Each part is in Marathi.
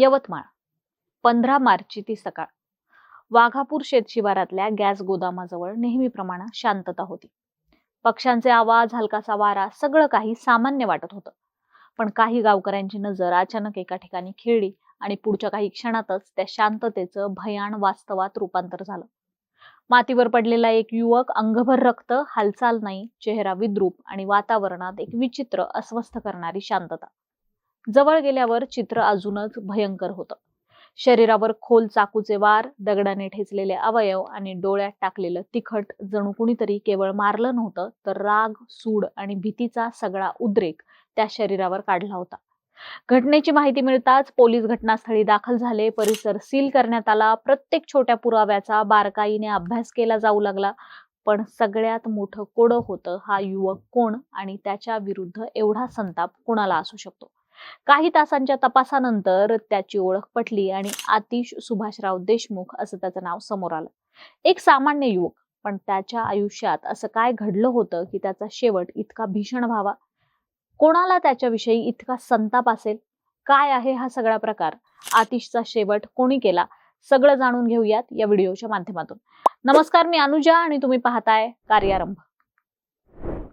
यवतमाळ 15 मार्चची ती सकाळ. वाघापूर शेतशिवारातल्या गॅस गोदामाजवळ नेहमीप्रमाणे शांतता होती. पक्ष्यांचे आवाज, हलकासा वारा, सगळं काही सामान्य वाटत होतं. पण काही गावकऱ्यांची नजर अचानक एका ठिकाणी खिळली आणि पुढच्या काही क्षणातच त्या शांततेचं भयान वास्तवात रूपांतर झालं. मातीवर पडलेला एक युवक, अंगभर रक्त, हालचाल नाही, चेहरा विद्रूप आणि वातावरणात एक विचित्र, अस्वस्थ करणारी शांतता. जवळ गेल्यावर चित्र अजूनच भयंकर होतं. शरीरावर खोल चाकूचे वार, दगडाने ठेचलेले अवयव आणि डोळ्यात टाकलेलं तिखट, जणू कुणीतरी केवळ मारलं नव्हतं तर राग, सूड आणि भीतीचा सगळा उद्रेक त्या शरीरावर काढला होता. घटनेची माहिती मिळताच पोलीस घटनास्थळी दाखल झाले. परिसर सील करण्यात आला. प्रत्येक छोट्या पुराव्याचा बारकाईने अभ्यास केला जाऊ लागला. पण सगळ्यात मोठं कोडं होतं, हा युवक कोण आणि त्याच्या विरुद्ध एवढा संताप कोणाला असू शकतो. काही तासांच्या तपासानंतर त्याची ओळख पटली आणि आतिश सुभाषराव देशमुख असं त्याचं नाव समोर आलं. एक सामान्य युवक, पण त्याच्या आयुष्यात असं काय घडलं होतं की त्याचा शेवट इतका भीषण व्हावा? कोणाला त्याच्याविषयी इतका संताप असेल? काय आहे हा सगळा प्रकार? आतिशचा शेवट कोणी केला? सगळं जाणून घेऊयात या व्हिडिओच्या माध्यमातून. नमस्कार, मी अनुजा आणि तुम्ही पाहताय कार्यारंभ.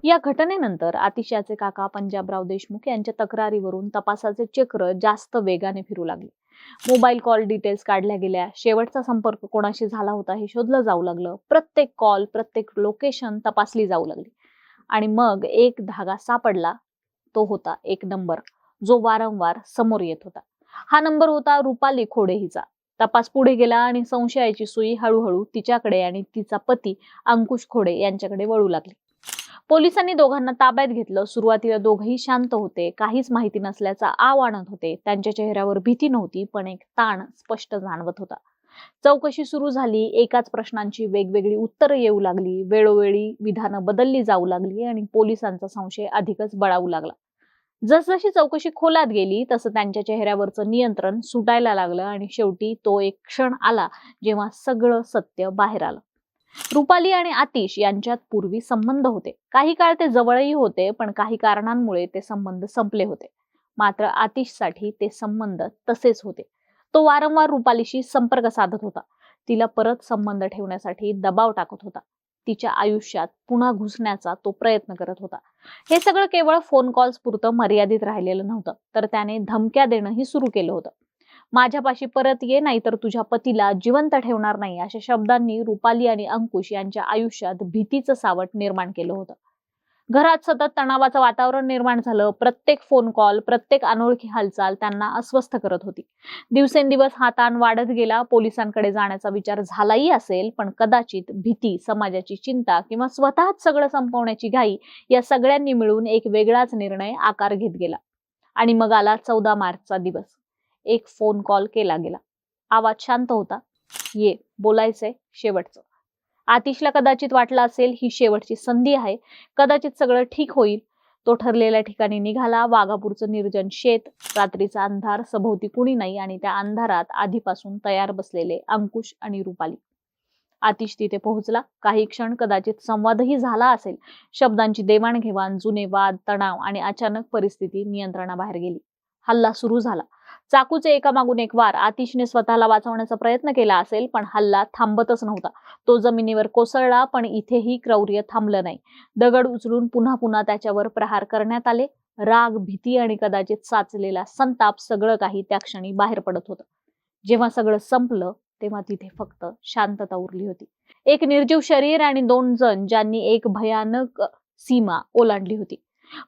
या घटनेनंतर आतिशयाचे काका पंजाबराव देशमुख यांच्या तक्रारीवरून तपासाचे चक्र जास्त वेगाने फिरू लागले. मोबाईल कॉल डिटेल्स काढल्या गेल्या. शेवटचा संपर्क कोणाशी झाला होता हे शोधलं जाऊ लागलं. प्रत्येक कॉल, प्रत्येक लोकेशन तपासली जाऊ लागली. आणि मग एक धागा सापडला. तो होता एक नंबर, जो वारंवार समोर येत होता. हा नंबर होता रुपाली खोडे हिचा. तपास पुढे गेला आणि संशयाची सुई हळूहळू तिच्याकडे आणि तिचा पती अंकुश खोडे यांच्याकडे वळू लागली. पोलिसांनी दोघांना ताब्यात घेतलं. सुरुवातीला दोघंही शांत होते. काहीच माहिती नसल्याचा आव आणत होते. त्यांच्या चेहऱ्यावर भीती नव्हती, पण एक ताण स्पष्ट जाणवत होता. चौकशी सुरू झाली. एकाच प्रश्नांची वेगवेगळी उत्तरं येऊ लागली. वेळोवेळी विधानं बदलली जाऊ लागली आणि पोलिसांचा संशय अधिकच बळावू लागला. जसजशी चौकशी खोलात गेली तसं त्यांच्या चेहऱ्यावरचं नियंत्रण सुटायला लागलं आणि शेवटी तो एक क्षण आला जेव्हा सगळं सत्य बाहेर आलं. रुपाली आणि आतिश यांच्यात पूर्वी संबंध होते. काही काळ ते जवळही होते, पण काही कारणांमुळे ते संबंध संपले होते. मात्र आतिशसाठी ते संबंध तसेच होते. तो वारंवार रुपालीशी संपर्क साधत होता. तिला परत संबंध ठेवण्यासाठी दबाव टाकत होता. तिच्या आयुष्यात पुन्हा घुसण्याचा तो प्रयत्न करत होता. हे सगळं केवळ फोन कॉल्स पुरतं मर्यादित राहिलेलं नव्हतं, तर त्याने धमक्या देणंही सुरू केलं होतं. माझ्यापाशी परत ये, नाही तर तुझ्या पतीला जिवंत ठेवणार नाही, अशा शब्दांनी रुपाली आणि अंकुश यांच्या आयुष्यात भीतीचं सावट निर्माण केलं होतं. घरात सतत तणावाचं वातावरण निर्माण झालं. प्रत्येक फोन कॉल, प्रत्येक अनोळखी हालचाल त्यांना अस्वस्थ करत होती. दिवसेंदिवस हा ताण वाढत गेला. पोलिसांकडे जाण्याचा विचार झालाही असेल, पण कदाचित भीती, समाजाची चिंता किंवा स्वतःच सगळं संपवण्याची घाई, या सगळ्यांनी मिळून एक वेगळाच निर्णय आकार घेत गेला. आणि मग आला 14 मार्चचा दिवस. एक फोन कॉल केला गेला. आवाज शांत होता. ये, बोलायचंय शेवटचं. आतिशला कदाचित वाटलं असेल ही शेवटची संधी आहे, कदाचित सगळं ठीक होईल. तो ठरलेल्या ठिकाणी निघाला. वाघापूरचं निर्जन शेत, रात्रीचा अंधार, सभोवती कुणी नाही आणि त्या अंधारात आधीपासून तयार बसलेले अंकुश आणि रुपाली. आतिश तिथे पोहोचला. काही क्षण कदाचित संवादही झाला असेल. शब्दांची देवाणघेवाण, जुने वाद, तणाव आणि अचानक परिस्थिती नियंत्रणाबाहेर गेली. हल्ला सुरू झाला. चाकूचे एकामागून एक वार. आतिशने स्वतःला वाचवण्याचा प्रयत्न केला असेल, पण हल्ला थांबतच नव्हता. तो जमिनीवर कोसळला, पण इथेही क्रौर्य थांबलं नाही. दगड उचलून पुन्हा पुन्हा त्याच्यावर प्रहार करण्यात आले. राग, भीती आणि कदाचित साचलेला संताप, सगळं काही त्या क्षणी बाहेर पडत होतं. जेव्हा सगळं संपलं तेव्हा तिथे फक्त शांतता उरली होती. एक निर्जीव शरीर आणि 2 जण ज्यांनी एक भयानक सीमा ओलांडली होती.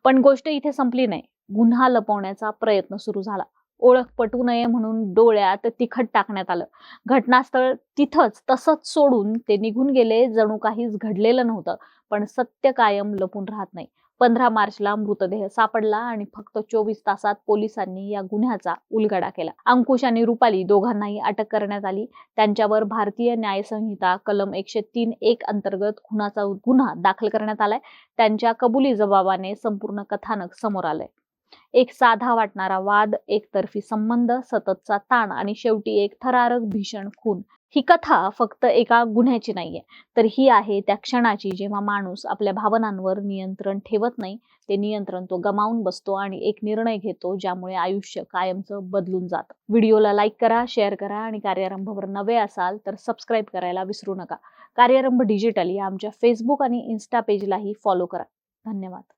पण गोष्ट इथे संपली नाही. गुन्हा लपवण्याचा प्रयत्न सुरू झाला. ओळख पटू नये म्हणून डोळ्यात तिखट टाकण्यात आलं. घटनास्थळ तिथंच तसंच सोडून ते निघून गेले, जणू काहीच घडलेलं नव्हतं. पण सत्य कायम लपून राहत नाही. 15 मार्चला मृतदेह सापडला आणि फक्त 24 तासात पोलिसांनी या गुन्ह्याचा उलगडा केला. अंकुश आणि रुपाली दोघांनाही अटक करण्यात आली. त्यांच्यावर भारतीय न्याय संहिता कलम 103(1) अंतर्गत खुनाचा गुन्हा दाखल करण्यात आलाय. त्यांच्या कबुली जबाबाने संपूर्ण कथानक समोर आलंय. एक साधा वाटणारा वाद, एकतर्फी संबंध, सततचा ताण आणि शेवटी एक थरारक भीषण खून. ही कथा फक्त एका गुन्ह्याची नाहीये, तर ही आहे त्या क्षणाची जेव्हा माणूस आपल्या भावनांवर नियंत्रण ठेवत नाही, ते नियंत्रण तो गमावून बसतो आणि एक निर्णय घेतो ज्यामुळे आयुष्य कायमचं बदलून जातं. व्हिडिओला लाईक करा, शेअर करा आणि कार्यारंभवर नवे असाल तर सबस्क्राईब करायला विसरू नका. कार्यारंभ डिजिटल या आमच्या फेसबुक आणि इन्स्टा पेजलाही फॉलो करा. धन्यवाद.